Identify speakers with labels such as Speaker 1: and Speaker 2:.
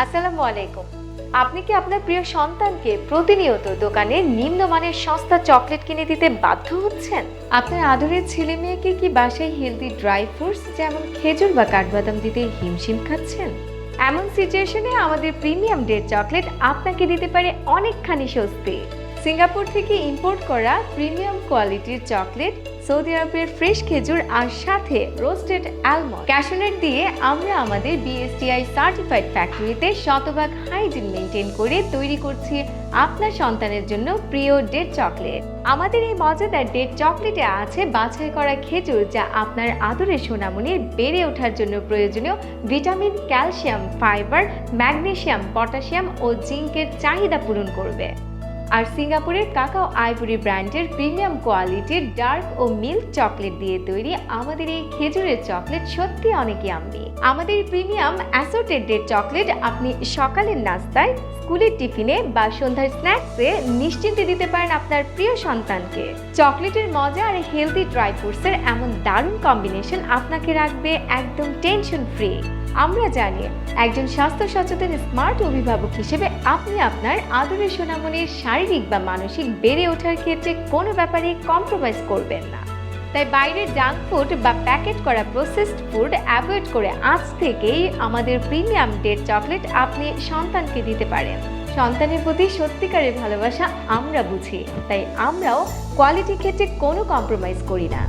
Speaker 1: আসসালামু আলাইকুম। আপনি কি আপনার প্রিয় সন্তানকে প্রতিনিয়ত দোকানে নিম্নমানের সস্তা চকলেট কিনে দিতে বাধ্য হচ্ছেন? আপনার আদরের ছেলে মেয়েকে কি বাসায় হেলদি ড্রাই ফ্রুটস যেমন খেজুর বা কাঠবাদাম দিতে হিমশিম খাচ্ছেন? এমন সিচুয়েশনে আমাদের প্রিমিয়াম ডেট চকলেট আপনাকে দিতে পারে অনেকখানি স্বস্তি। সিঙ্গাপুর থেকে ইম্পোর্ট করা প্রিমিয়াম কোয়ালিটির চকলেট, সৌদি আরবের ফ্রেশ খেজুর আর সাথে রোস্টেড অ্যালমন্ড ক্যাশনাট দিয়ে আমরা আমাদের বিএসটিআই সার্টিফাইড ফ্যাক্টরিতে শতভাগ হাইজিন মেনটেন করে তৈরি করছি আপনার সন্তানের জন্য প্রিয় ডেট চকলেট। আমাদের এই মজাদার ডেট চকলেটে আছে বাছাই করা খেজুর, যা আপনার আদরের সোনামণির বেড়ে ওঠার জন্য প্রয়োজনীয় vitamin, calcium, fibre, magnesium, potassium ও জিঙ্কের চাহিদা পূরণ করবে। আর সিঙ্গাপুরের কাকাও আইভরি ব্র্যান্ডের প্রিমিয়াম কোয়ালিটির ডার্ক ও মিল্ক চকলেট দিয়ে তৈরি আমাদের এই খেজুরের চকলেট সত্যি অনেক ইয়াম্মি। আমাদের প্রিমিয়াম অ্যাসর্টেড ডেট চকলেট আপনি সকালের নাস্তায়, স্কুলের টিফিনে বা সন্ধ্যার স্ন্যাক্সে নিশ্চিন্তে দিতে পারেন আপনার প্রিয় সন্তানকে। চকলেটের মজা আর হেলদি ড্রাই ফ্রুটসের এমন দারুণ কম্বিনেশন আপনাকে রাখবে একদম টেনশন ফ্রি। আমরা জানি একজন স্বাস্থ্য সচেতন স্মার্ট অভিভাবক হিসেবে আপনি আপনার আদরের সোনামণির শারীরিক বা মানসিক বেড়ে ওঠার ক্ষেত্রে কোনো ব্যাপারে কম্প্রোমাইজ করবেন না। তাই বাইরের জাঙ্ক ফুড বা প্যাকেট করা প্রসেসড ফুড অ্যাভয়েড করে আজ থেকেই আমাদের প্রিমিয়াম ডেট চকলেট আপনি সন্তানকে দিতে পারেন। সন্তানের প্রতি সত্যিকারের ভালোবাসা আমরা বুঝি, তাই আমরাও কোয়ালিটির ক্ষেত্রে কোনো কম্প্রোমাইজ করি না।